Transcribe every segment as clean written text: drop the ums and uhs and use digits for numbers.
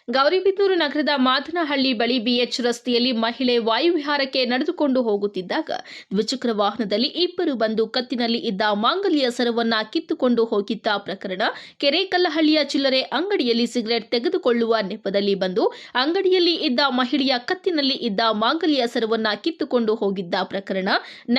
ಗೌರಿಬಿದನೂರು ನಗರದ ಮಾದನಹಳ್ಳಿ ಬಳಿ ಬಿಎಚ್ ರಸ್ತೆಯಲ್ಲಿ ಮಹಿಳೆ ವಾಯುವಿಹಾರಕ್ಕೆ ನಡೆದುಕೊಂಡು ಹೋಗುತ್ತಿದ್ದಾಗ ದ್ವಿಚಕ್ರ ವಾಹನದಲ್ಲಿ ಇಬ್ಬರು ಬಂದು ಕತ್ತಿನಲ್ಲಿ ಇದ್ದ ಮಾಂಗಲ್ಯ ಸರವನ್ನ ಕಿತ್ತುಕೊಂಡು ಹೋಗಿದ್ದ ಪ್ರಕರಣ ಕೆರೆಕಲ್ಲಹಳ್ಳಿಯ ಚಿಲ್ಲರೆ ಅಂಗಡಿಯಲ್ಲಿ ಸಿಗರೆಟ್ ತೆಗೆದುಕೊಳ್ಳುವ ನೆಪದಲ್ಲಿ ಬಂದು ಅಂಗಡಿಯಲ್ಲಿ ಇದ್ದ ಮಹಿಳೆಯ ಕತ್ತಿನಲ್ಲಿ ಇದ್ದ ಮಾಂಗಲ್ಯ ಸರವನ್ನ ಕಿತ್ತುಕೊಂಡು ಹೋಗಿದ್ದ ಪ್ರಕರಣ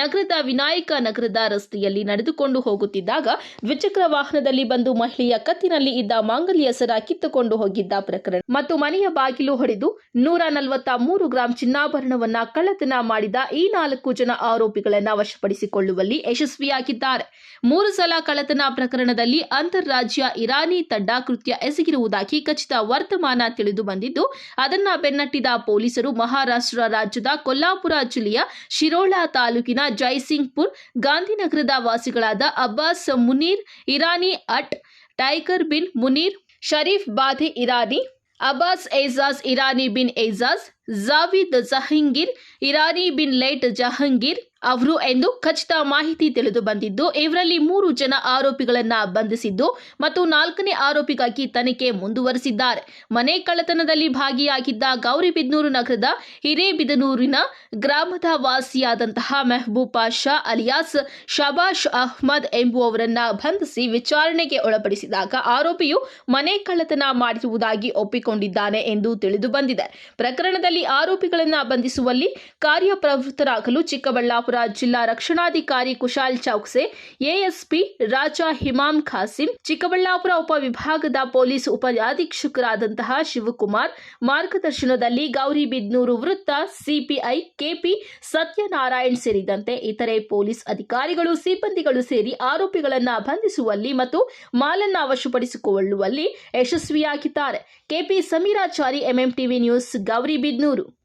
ನಗರದ ವಿನಾಯಕ ನಗರದ ರಸ್ತೆಯಲ್ಲಿ ನಡೆದುಕೊಂಡು ಹೋಗುತ್ತಿದ್ದಾಗ ದ್ವಿಚಕ್ರ ವಾಹನದಲ್ಲಿ ಬಂದು ಮಹಿಳೆಯ ಕತ್ತಿನಲ್ಲಿ ಇದ್ದ ಮಾಂಗಲ್ಯ ಸರ ಕಿತ್ತುಕೊಂಡು ಹೋಗಿದ್ದ ಪ್ರಕರಣ ಮತ್ತು ಮನೆಯ ಬಾಗಿಲು ಹೊಡೆದು 143 ಗ್ರಾಂ ಚಿನ್ನಾಭರಣವನ್ನ ಕಳ್ಳತನ ಮಾಡಿದ ಈ 4 ಜನ ಆರೋಪಿಗಳನ್ನು ವಶಪಡಿಸಿಕೊಳ್ಳುವಲ್ಲಿ ಯಶಸ್ವಿಯಾಗಿದ್ದಾರೆ. 3 ಸಲ ಕಳ್ಳತನ ಪ್ರಕರಣದಲ್ಲಿ ಅಂತಾರಾಜ್ಯ ಇರಾನಿ ತಂಡ ಕೃತ್ಯ ಎಸಗಿರುವುದಾಗಿ ಖಚಿತ ವರ್ತಮಾನ ತಿಳಿದು ಬಂದಿದ್ದು, ಅದನ್ನ ಬೆನ್ನಟ್ಟಿದ ಪೊಲೀಸರು ಮಹಾರಾಷ್ಟ್ರ ರಾಜ್ಯದ ಕೊಲ್ಲಾಪುರ ಜಿಲ್ಲೆಯ ಶಿರೋಳ ತಾಲೂಕಿನ ಜೈಸಿಂಗ್ಪುರ್ ಗಾಂಧಿನಗರದ ವಾಸಿಗಳಾದ ಅಬ್ಬಾಸ್ ಮುನೀರ್ ಇರಾನಿ ಅಟ್ ಟೈಗರ್ ಬಿನ್ ಮುನೀರ್, ಶರೀಫ್ ಬಾಧೆ ಇರಾನಿ, ಅಬ್ಬಾಸ್ ಏಜಾಜ್ ಇರಾನಿ ಬಿನ್ ಏಜಾಜ್, ಜಾವಿದ್ ಜಹಂಗೀರ್ ಇರಾನಿ ಬಿನ್ ಲೇಟ್ ಜಹಂಗೀರ್ ಅವರು ಎಂದು ಖಚಿತ ಮಾಹಿತಿ ತಿಳಿದು ಬಂದಿದ್ದು, ಇವರಲ್ಲಿ 3 ಜನ ಆರೋಪಿಗಳನ್ನ ಬಂಧಿಸಿದ್ದು ಮತ್ತು 4ನೇ ಆರೋಪಿಗಾಗಿ ತನಿಖೆ ಮುಂದುವರೆಸಿದ್ದಾರೆ. ಮನೆ ಕಳ್ಳತನದಲ್ಲಿ ಭಾಗಿಯಾಗಿದ್ದ ಗೌರಿಬಿದನೂರು ನಗರದ ಹಿರೇಬಿದನೂರಿನ ಗ್ರಾಮದ ವಾಸಿಯಾದಂತಹ ಮೆಹಬೂಬ್ ಪಾಷಾ ಅಲಿಯಾಸ್ ಶಬಾಷ್ ಅಹ್ಮದ್ ಎಂಬುವವರನ್ನ ಬಂಧಿಸಿ ವಿಚಾರಣೆಗೆ ಒಳಪಡಿಸಿದಾಗ ಆರೋಪಿಯು ಮನೆ ಕಳ್ಳತನ ಮಾಡಿರುವುದಾಗಿ ಒಪ್ಪಿಕೊಂಡಿದ್ದಾನೆ ಎಂದು ತಿಳಿದು ಬಂದಿದೆ. ಪ್ರಕರಣದಲ್ಲಿ ಆರೋಪಿಗಳನ್ನ ಬಂಧಿಸುವಲ್ಲಿ ಕಾರ್ಯಪ್ರವೃತ್ತರಾಗಲು ಚಿಕ್ಕಬಳ್ಳಾಪುರ ಜಿಲ್ಲಾ ರಕ್ಷಣಾಧಿಕಾರಿ ಕುಶಾಲ್ ಚೌಕ್ಸೆ, ಎಎಸ್ಪಿ ರಾಜಾ ಹಿಮಾಮ್ ಖಾಸಿಂ, ಚಿಕ್ಕಬಳ್ಳಾಪುರ ಉಪವಿಭಾಗದ ಪೊಲೀಸ್ ಉಪಅಧೀಕ್ಷಕರಾದಂತಹ ಶಿವಕುಮಾರ್ ಮಾರ್ಗದರ್ಶನದಲ್ಲಿ ಗೌರಿಬಿದನೂರು ವೃತ್ತ ಸಿಪಿಐ ಕೆಪಿ ಸತ್ಯನಾರಾಯಣ್ ಸೇರಿದಂತೆ ಇತರೆ ಪೊಲೀಸ್ ಅಧಿಕಾರಿಗಳು ಸಿಬ್ಬಂದಿಗಳು ಸೇರಿ ಆರೋಪಿಗಳನ್ನ ಬಂಧಿಸುವಲ್ಲಿ ಮತ್ತು ಮಾಲನ್ನ ವಶಪಡಿಸಿಕೊಳ್ಳುವಲ್ಲಿ ಯಶಸ್ವಿಯಾಗಿದ್ದಾರೆ. KP Sameerachari, MMTV news, Gauribidanur.